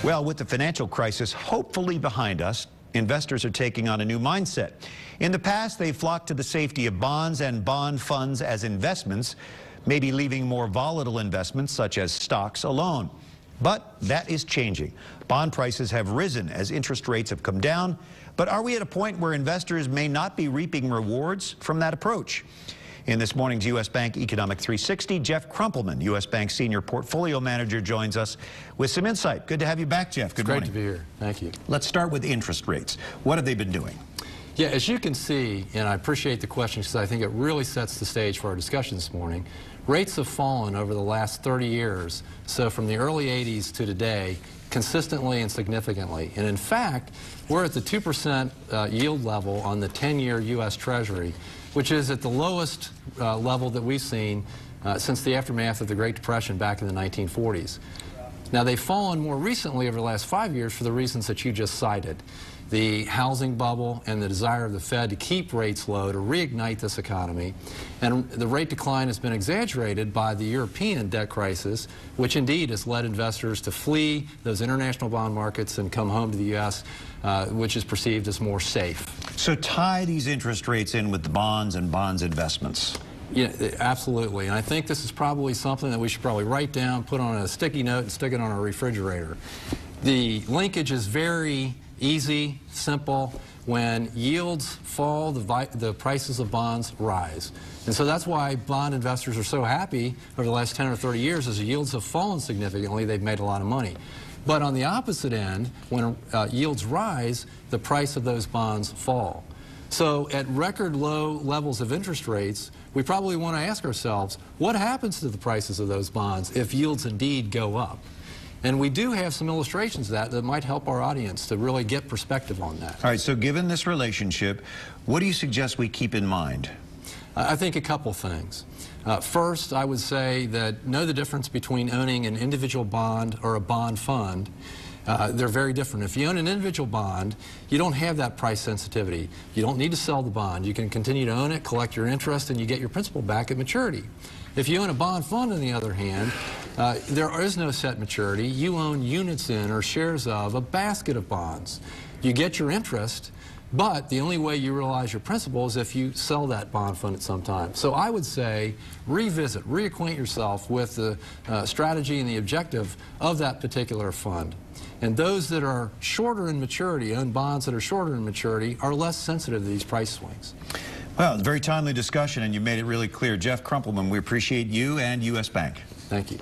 Well, with the financial crisis hopefully behind us, investors are taking on a new mindset. In the past, they flocked to the safety of bonds and bond funds as investments, maybe leaving more volatile investments such as stocks alone. But that is changing. Bond prices have risen as interest rates have come down. But are we at a point where investors may not be reaping rewards from that approach? In this morning's U.S. Bank Economic 360, Jeff Crumpleman, U.S. Bank Senior Portfolio Manager, joins us with some insight. Good to have you back, Jeff. Good morning. Great to be here. Thank you. Let's start with interest rates. What have they been doing? Yeah, as you can see, and I appreciate the question because I think it really sets the stage for our discussion this morning, rates have fallen over the last 30 years, so from the early 80s to today, consistently and significantly. And in fact, we're at the 2% yield level on the 10-year U.S. Treasury, which is at the lowest level that we've seen since the aftermath of the Great Depression back in the 1940s. Now, they've fallen more recently over the last 5 years for the reasons that you just cited. The housing bubble and the desire of the Fed to keep rates low, to reignite this economy. And the rate decline has been exaggerated by the European debt crisis, which indeed has led investors to flee those international bond markets and come home to the U.S., which is perceived as more safe. So tie these interest rates in with the bonds and bonds investments. Yeah, absolutely. And I think this is probably something that we should probably write down, put on a sticky note, and stick it on our refrigerator. The linkage is very easy, simple. When yields fall, the prices of bonds rise. And so that's why bond investors are so happy over the last 10 or 30 years. As the yields have fallen significantly, they've made a lot of money. But on the opposite end, when yields rise, the price of those bonds fall. So at record low levels of interest rates, we probably want to ask ourselves, what happens to the prices of those bonds if yields indeed go up? And we do have some illustrations of that might help our audience to really get perspective on that. All right, so given this relationship, what do you suggest we keep in mind? I think a couple things. First, I would say that know the difference between owning an individual bond or a bond fund. They're very different. If you own an individual bond, you don't have that price sensitivity. You don't need to sell the bond. You can continue to own it, collect your interest, and you get your principal back at maturity. If you own a bond fund, on the other hand, there is no set maturity. You own units in or shares of a basket of bonds. You get your interest, but the only way you realize your principal is if you sell that bond fund at some time. So I would say revisit, reacquaint yourself with the strategy and the objective of that particular fund. And those that are shorter in maturity, own bonds that are shorter in maturity, are less sensitive to these price swings. Well, very timely discussion, and you made it really clear. Jeff Crumpleman, we appreciate you and U.S. Bank. Thank you.